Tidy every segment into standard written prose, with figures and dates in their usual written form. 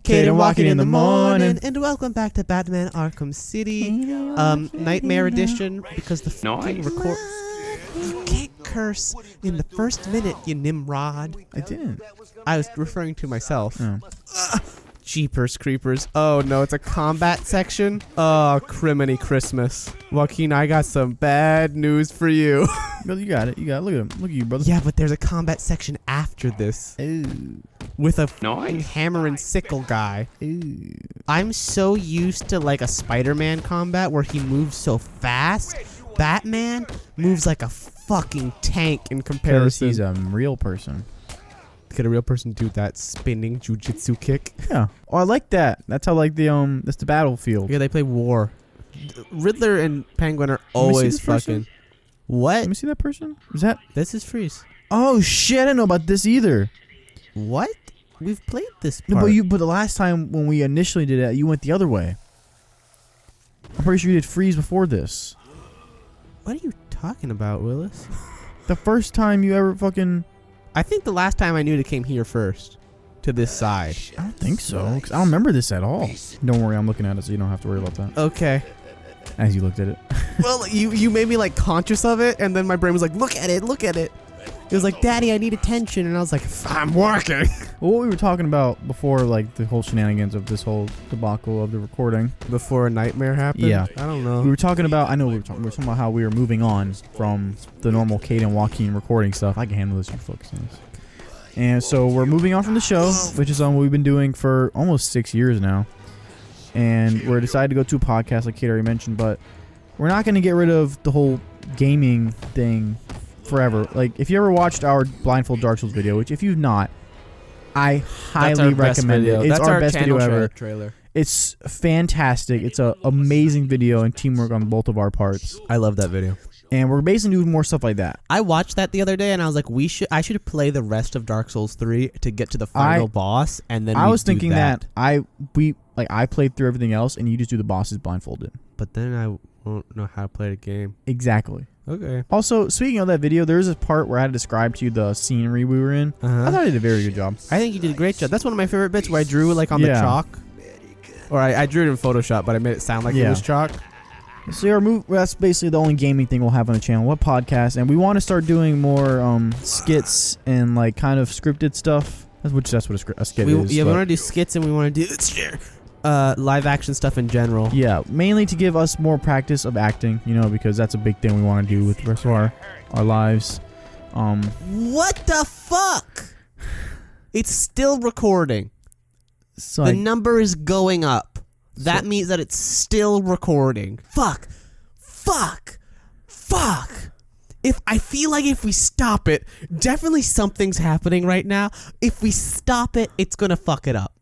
Cade and Joaquin in the morning. And welcome back to Batman Arkham City, Nightmare Edition, because the fucking record... You can't curse in the first minute, you Nimrod. I didn't. I was referring to myself. Oh. Jeepers creepers. Oh no, it's a combat section? Oh, criminy Christmas. Joaquin, I got some bad news for you. Brother, you got it. You got it. Look at him. Look at you, brother. Yeah, but there's a combat section after this. Ooh. With a hammer and sickle guy. Ooh. I'm so used to like a Spider-Man combat where he moves so fast. Batman moves like a fucking tank in comparison. He's a real person. Could a real person do that spinning jujitsu kick? Yeah. Oh, I like that. That's how like the that's the battlefield. Yeah, they play war. Riddler and Penguin are always fucking. What? Let me see that person. Is that? This is Freeze. Oh shit! I didn't know about this either. What? We've played this part. No, but the last time when we initially did it, you went the other way. I'm pretty sure you did Freeze before this. What are you talking about, Willis? The first time you ever fucking... I think the last time I knew it came here first. To this side. I don't think so. 'Cause I don't remember this at all. Don't worry, I'm looking at it so you don't have to worry about that. Okay. As you looked at it. Well, you made me like conscious of it, and then my brain was like, look at it, look at it. It was like, Daddy, I need attention, and I was like, I'm working. Well, what we were talking about before, like the whole shenanigans of this whole debacle of the recording. Before a nightmare happened? Yeah. I don't know. We were talking about, I know we were talking about how we were moving on from the normal Cade and Joaquin recording stuff. I can handle this, you focus on this. And so we're moving on from the show, which is what we've been doing for almost 6 years now. And we're decided to go to a podcast, like Cade already mentioned, but we're not going to get rid of the whole gaming thing forever. Like, if you ever watched our Blindfold Dark Souls video, which if you've not, I highly recommend it. It's our best video ever. Trailer. It's fantastic. It's an amazing video and teamwork on both of our parts. I love that video. And we're basically doing more stuff like that. I watched that the other day, and I was like, I should play the rest of Dark Souls 3 to get to the final boss, and then I was thinking that I played through everything else, and you just do the bosses blindfolded. But then I won't know how to play the game. Exactly. Okay. Also, speaking of that video, there's a part where I had to describe to you the scenery we were in. I thought I did a very good job. I think you did a great job. That's one of my favorite bits where I drew like on the chalk. Or I drew it in Photoshop, but I made it sound like it was chalk. So that's basically the only gaming thing we'll have on the channel. What podcast? And we want to start doing more skits and like kind of scripted stuff. That's what a skit is. Yeah, we want to do skits and we want to do live action stuff in general. Yeah, mainly to give us more practice of acting, you know, because that's a big thing we want to do with the rest of our lives. What the fuck? It's still recording. So the number is going up. That means that it's still recording. Fuck. I feel like if we stop it, definitely something's happening right now. If we stop it, it's gonna fuck it up.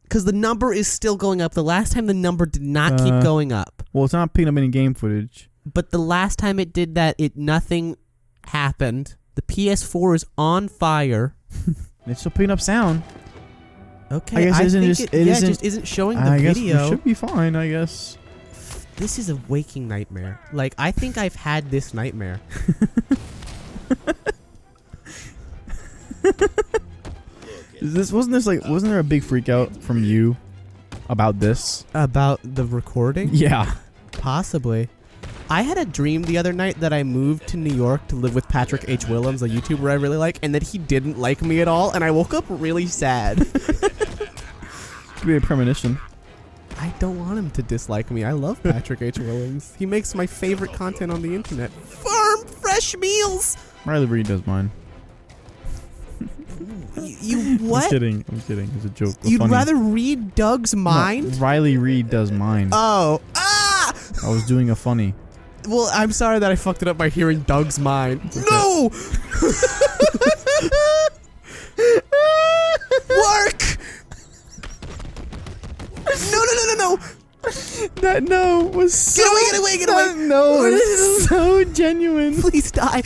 Because the number is still going up. The last time the number did not keep going up. Well, it's not picking up any game footage. But the last time it did that, nothing happened. The PS4 is on fire. It's still picking up sound. Okay, I guess it just isn't showing the video. I guess we should be fine, I guess. This is a waking nightmare. Like, I think I've had this nightmare. Wasn't there a big freak out from you about this? About the recording? Yeah. Possibly. I had a dream the other night that I moved to New York to live with Patrick H. Willems, a YouTuber I really like, and that he didn't like me at all, and I woke up really sad. Could be a premonition. I don't want him to dislike me. I love Patrick H. Willems. He makes my favorite content on the internet. Farm fresh meals! Riley Reid does mine. You what? I'm kidding. It's a joke. You'd rather read Doug's mind? No, Riley Reid does mine. Oh. Ah! I was doing a funny. Well, I'm sorry that I fucked it up by hearing Doug's mind. Okay. No! Work! No. That no was so... Get away! That no is so genuine. Please die!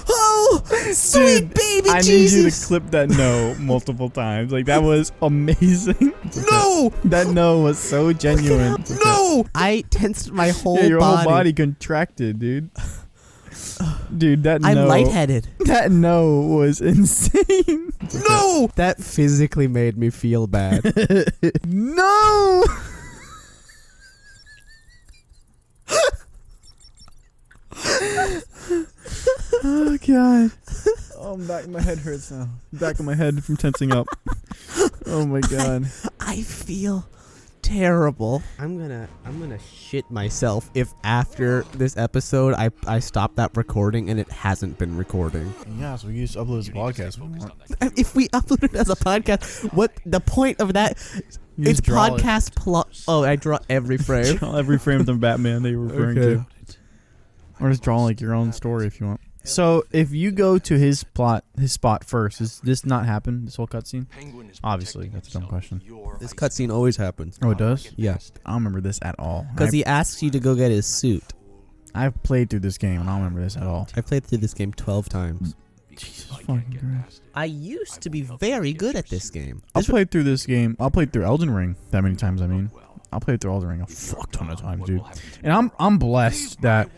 Oh, sweet Dude, baby I Jesus! need you to clip that no multiple times. Like, that was amazing. No! That no was so genuine. No! I tensed my whole body. Your whole body contracted, dude. Dude, that no... I'm lightheaded. That no was insane. No! No! That physically made me feel bad. No! Oh god. Oh, my head hurts now. Back of my head from tensing up. Oh my god. I feel terrible. I'm gonna shit myself if after this episode I stop that recording and it hasn't been recording. Yeah, so we just upload this podcast. If we upload it as a podcast, what the point of that? You It's just draw podcast plot. Oh, I draw every frame. Draw every frame of the Batman they were referring Okay. to. Or just draw like your own story if you want. So if you go to his spot first, does this not happen? This whole cutscene? Obviously, that's a dumb question. This cutscene always happens. Oh, it does? Yeah, I don't remember this at all. because he asks you to go get his suit. I've played through this game and I don't remember this at all. I played through this game 12 times. Jesus fucking Christ. I used to be very good at this game. I'll play through this game. I'll play through Elden Ring that many times. I mean, I'll play through Elden Ring a fuck ton of times, dude. And I'm blessed that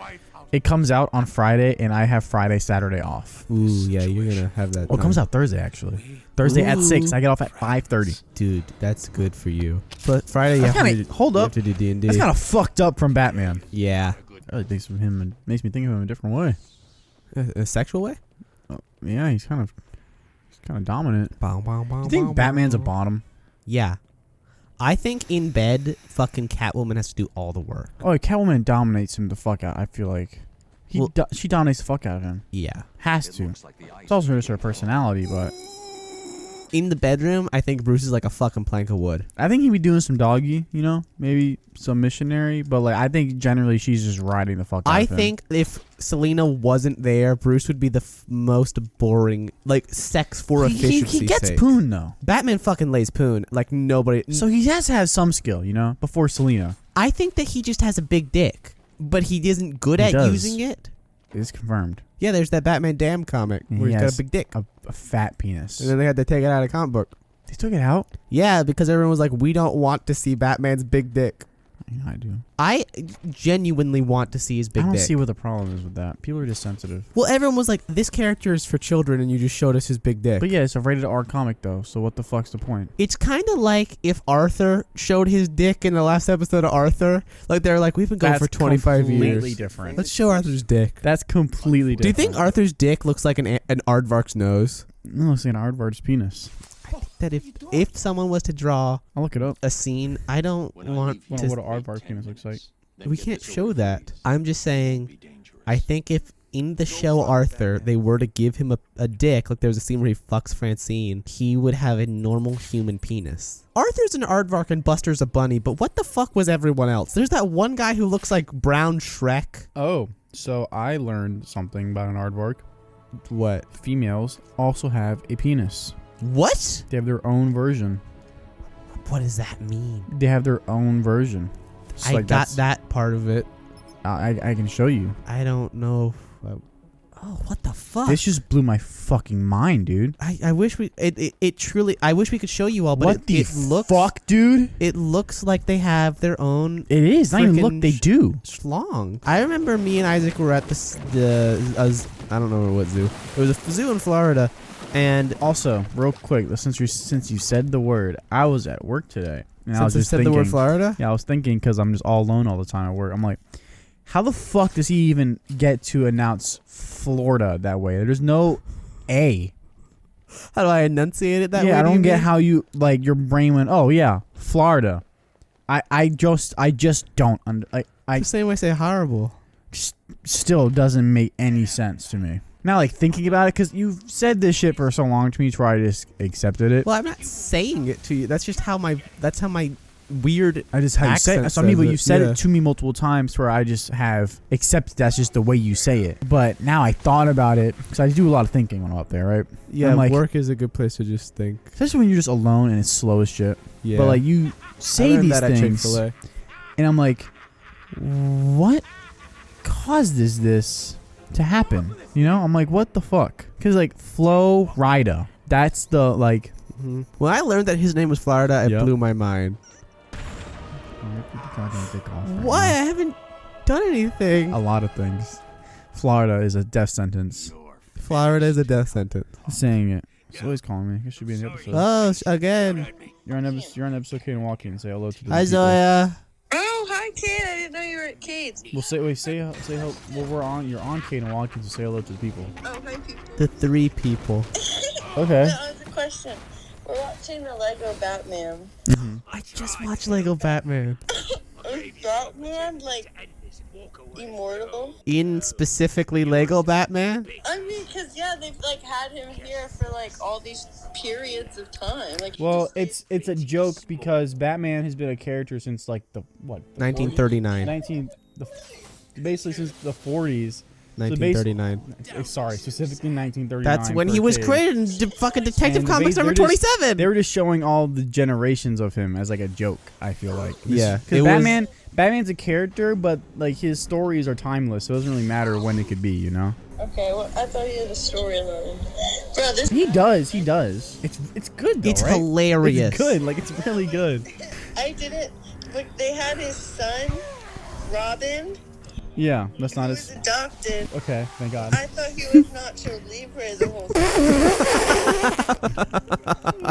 it comes out on Friday and I have Friday, Saturday off. Ooh, yeah, you're gonna have that. Oh, it comes out Thursday actually. Thursday at 6. I get off at 5:30. Dude, that's good for you. But Friday, you That's have to kinda- do, hold you up. have to do D&D. That's kind of fucked up from Batman. Yeah. It really thinks of him and makes me think of him a different way. A sexual way? Yeah, he's kind of dominant. Bow, bow, bow, Do you think bow, Batman's a bow. bottom? Yeah. I think in bed, fucking Catwoman has to do all the work. Oh, Catwoman dominates him the fuck out. I feel like she dominates the fuck out of him. Yeah. Has to. It's also just her personality, but In the bedroom, I think Bruce is like a fucking plank of wood. I think he'd be doing some doggy, you know, maybe some missionary. But like, I think generally she's just riding the fuck out I of him. think if Selena wasn't there, Bruce would be the most boring, like, sex for efficiency he gets sake. poon though, Batman fucking lays poon like nobody. so he has to have some skill, you know, before Selena. I think that he just has a big dick, but he isn't good at does. using it. It's confirmed. Yeah, there's that Batman Damn comic And where he he's got has a big dick. A fat penis. And then they had to take it out of the comic book. They took it out. Yeah, because everyone was like, we don't want to see Batman's big dick. Yeah, I do. I genuinely want to see his big I don't dick. see what the problem is with that. People are just sensitive. Well, everyone was like, this character is for children, and you just showed us his big dick. But yeah, it's a rated R comic though, so what the fuck's the point? It's kind of like if Arthur showed his dick in the last episode of Arthur. Like, they're like, we've been going for 25 completely years. different. Let's show Arthur's dick. That's completely Do you different. think Arthur's dick looks like an aardvark's nose? No, it's an aardvark's penis. That if someone was to draw I'll look it up. a scene, I don't want What to. an aardvark penis looks like. We can't show that. I'm just saying, I think if in the show Arthur, they were to give him a dick, like there was a scene where he fucks Francine, he would have a normal human penis. Arthur's an aardvark and Buster's a bunny, but what the fuck was everyone else? There's that one guy who looks like Brown Shrek. Oh, so I learned something about an aardvark. What? Females also have a penis. What? They have their own version. What does that mean? They have their own version. So I like got that part of it. I can show you. I don't know. Oh, what the fuck? This just blew my fucking mind, dude. I wish we it truly. I wish we could show you all, but What the it looks fuck, dude? It looks like they have their own It is. Not even look. Frickin' They do. schlong. I remember me and Isaac were at I don't know what zoo. It was a zoo in Florida, and Also, real quick, since you said the word, I was at work today, and I was since I just said thinking. the word Florida, Yeah, I was thinking because I'm just all alone all the time at work. I'm like, how the fuck does he even get to announce Florida that way? There's no A. how do I enunciate it that way? Yeah, I do you don't get mean? how you like your brain went. Oh yeah, Florida. I just don't. I The same way I say horrible. still doesn't make any sense to me. Now, like thinking about it, because you've said this shit for so long to me, so I just accepted it. Well, I'm not saying it to you. That's just how my weird. I just how you say it. accent So I mean, says but it, you said yeah. it to me multiple times where I just have accepted that's just the way you say it. But now I thought about it because I do a lot of thinking when I'm up there, right? Yeah, I'm like, work is a good place to just think. especially when you're just alone and it's slow as shit. Yeah, But like you say I learned these that at things, Chick-fil-A. and I'm like, what caused this to happen? You know, I'm like, what the fuck? Because like Flo Rida, that's the like. Mm-hmm. When I learned that his name was Florida, it Yep. blew my mind. Why? I haven't done anything. A lot of things. Florida is a death sentence. Florida is a death sentence. Saying it. Zoe's calling me. You should be in the episode. Oh, again. You're on episode Cade and Joaquin. Say hello to the Hi, people. Zoya. Oh, hi, Cade. I didn't know you were at Cade's. Well, say hello. Well, we're on. You're on Cade and Joaquin, so say hello to the people. Oh, hi, people. The 3 people. Okay. That was a question. We're watching the Lego Batman. I just watched Lego Batman. Is Batman, like, immortal? In specifically Lego Batman? I mean, because, yeah, they've, like, had him here for, like, all these periods of time. Like, he Well, just it's a joke because Batman has been a character since like the 1939. 19 basically since the 40s. 1939. Sorry, specifically 1939. That's when for he was Cade. created in fucking Detective And Comics they're number just- 27. They were just showing all the generations of him as like a joke. I feel like. Yeah, because it was- Batman's a character, but like his stories are timeless, so it doesn't really matter when it could be. You know. Okay, well, I thought he had a storyline. Bro, this... He does. It's good though, It's right? hilarious. It's good. Like it's really good. I didn't... But they had his son, Robin, Yeah, that's who not was his. adopted. Okay, thank God. I thought he was Nacho Libre the whole time.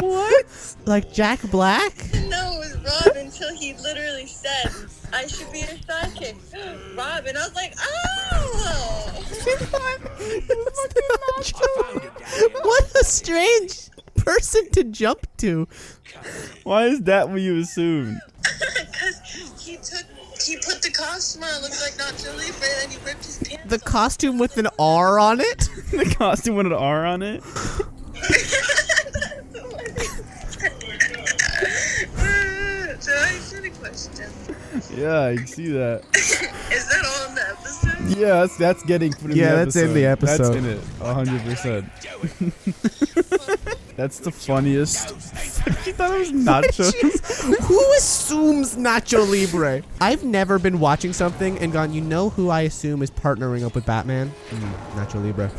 What? Like Jack Black? No, it was Rob until he literally said, I should be your sidekick. Rob, and I was like, oh! What a strange person to jump to. Why is that what you assumed? Because he put the costume on, it looked like Nacho Libre, and then he ripped his pants The off. costume with an R on it? The costume with an R on it. So I said a question. Yeah, I can see that. Is that all in the episode? Yeah, that's getting put in Yeah, the that's in the episode. That's in it, 100%. That's the funniest. You thought it was nacho. Who assumes Nacho Libre? I've never been watching something and gone, you know who I assume is partnering up with Batman? Nacho Libre.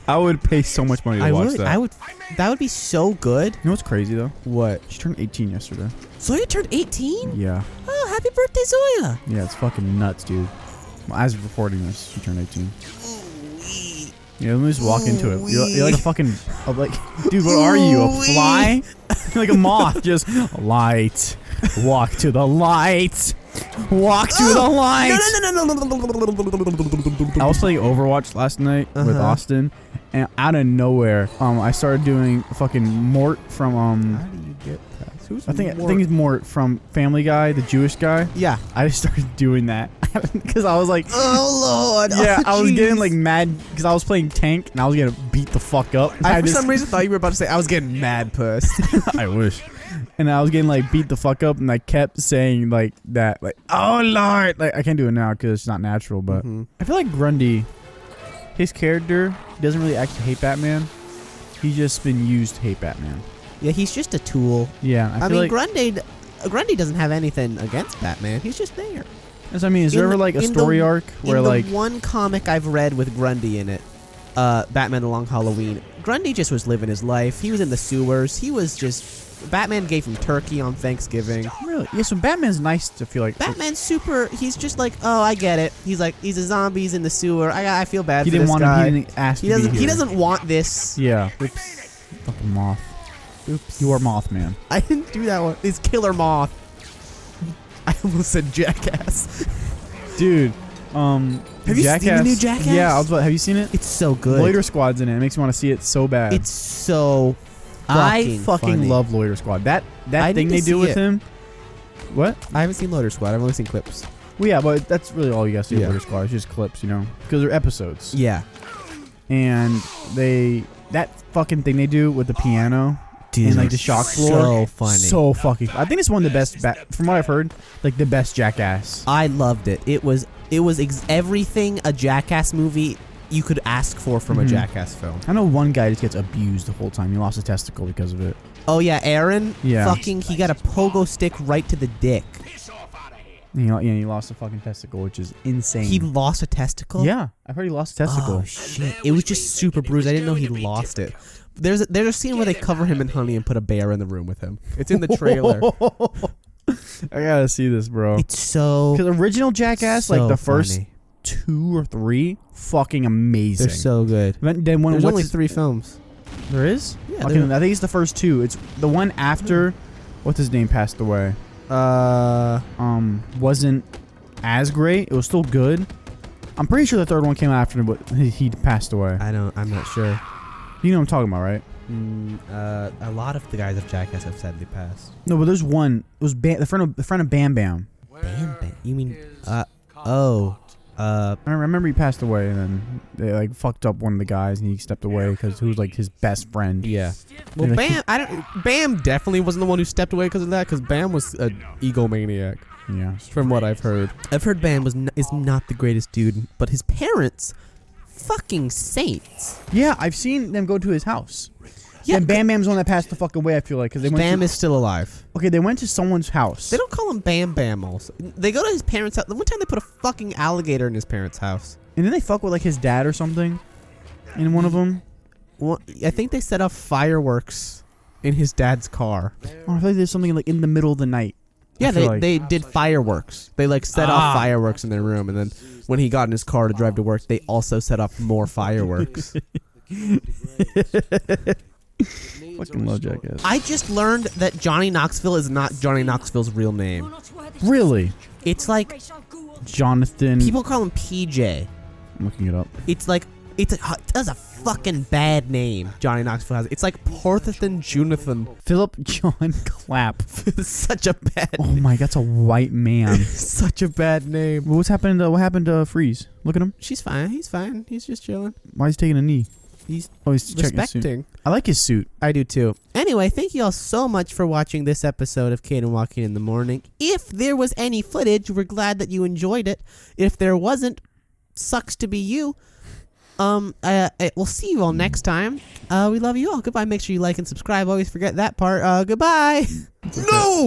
I would pay so much money to watch that. That would be so good. You know what's crazy though? What? She turned 18 yesterday. Zoya turned 18? Yeah. Oh, happy birthday, Zoya. Yeah, it's fucking nuts, dude. Well, as of recording this, she turned 18. Yeah, let me just walk into it. You're like a fucking, dude, what are you? A fly? You're like a moth. Just light. Walk to the light. Walk to the light. I was playing Overwatch last night with Austin, and out of nowhere, I started doing fucking Mort from How do you get past? Who's I think it's Mort from Family Guy, the Jewish guy. Yeah. I just started doing that because I was like, oh lord. yeah, Oh, I was getting jeez. like mad because I was playing tank and I was getting beat the fuck up. I for some reason thought you were about to say I was getting mad pussed. I wish. And I was getting like beat the fuck up, and I kept saying like that, like, oh lord, like I can't do it now because it's not natural. But I feel like Grundy, his character doesn't really actually hate Batman. He's just been used to hate Batman. Yeah, he's just a tool. Yeah, I feel mean, like, Grundy doesn't have anything against Batman. He's just there. that's what I mean. Is there ever like a story arc where in like the one comic I've read with Grundy in it, Batman: The Long Halloween, Grundy just was living his life. He was in the sewers. He was just. Batman gave him turkey on Thanksgiving. really? Yeah, so Batman's nice to feel like. Batman's super. He's just like, oh, I get it. He's like, he's a zombie. He's in the sewer. I feel bad He for didn't this want guy. to. He didn't ask He to be doesn't. He here. doesn't want this. Yeah. Oops. Fucking moth. Oops. You are Mothman. I didn't do that one. It's Killer Moth. I almost said Jackass. Dude, Have you seen the new Jackass? Yeah, have you seen it? It's so good. Loiter Squad's in it. It makes me want to see it so bad. It's so. I fucking funny. love Loiter Squad. That I thing need they to do see with it. him. What? I haven't seen Loader Squad. I've only seen clips. Well, yeah, but that's really all you guys see with Yeah. Loiter Squad. It's just clips, you know, because they're episodes. Yeah. And that fucking thing they do with the piano and like the shock floor. So funny. So fucking. I think it's one of the best. From what I've heard, like the best Jackass. I loved it. It was everything a Jackass movie you could ask for from a Jackass film. I know one guy just gets abused the whole time. He lost a testicle because of it. Oh yeah, Aaron. Yeah. Fucking, he got a pogo stick right to the dick. He lost a fucking testicle, which is insane. He lost a testicle. Yeah, I've heard he lost a testicle. Oh shit! It was just super bruised. I didn't know he lost it. There's a scene where they cover him in honey and put a bear in the room with him. It's in the trailer. I gotta see this, bro. It's so. Because original Jackass, so like the first funny. 2 or 3, fucking amazing. They're so good. Then when There's what's only his- 3 films. There is? Yeah, Okay, I think it's the first two. It's the one after what's his name passed away. Wasn't as great. It was still good. I'm pretty sure the third one came after him, but he passed away. I'm not sure. You know what I'm talking about, right? A lot of the guys of Jackass have sadly passed. No, but there's one. It was the friend of Bam Bam. Bam Bam? You mean, I remember he passed away, and then they like fucked up one of the guys, and he stepped away because he was like his best friend. yeah. Well, Like, Bam definitely wasn't the one who stepped away because of that, because Bam was an egomaniac. Yeah. From what I've heard. I've heard Bam is not the greatest dude, but his parents, fucking saints. Yeah, I've seen them go to his house. Yeah, and Bam Bam's the one that passed the fuck away, I feel like. Cause they went Bam is still alive. Okay, they went to someone's house. They don't call him Bam Bam also. They go to his parents' house. The one time they put a fucking alligator in his parents' house. And then they fuck with like his dad or something in one of them. Well, I think they set off fireworks in his dad's car. Oh, I feel like there's something like in the middle of the night. Yeah, they did fireworks. They like set off fireworks in their room, and then when he got in his car to drive to work, they also set off more fireworks. Fucking love Jackass. I just learned that Johnny Knoxville is not Johnny Knoxville's real name. Really? It's like Jonathan. people call him PJ. I'm looking it up. It's like that's a fucking bad name. Johnny Knoxville has. It's like Porthathan Junathan. Philip John Clapp. Such a bad. Oh my, that's a white man. Such a bad name. What happened to Freeze? Look at him. She's fine. He's fine. He's just chilling. Why is he taking a knee? He's checking his suit. respecting. I like his suit. I do too. Anyway, thank you all so much for watching this episode of Cade and Joaquin in the Morning. If there was any footage, we're glad that you enjoyed it. If there wasn't, sucks to be you. We'll see you all next time. We love you all. Goodbye. Make sure you like and subscribe. Always forget that part. Goodbye. No!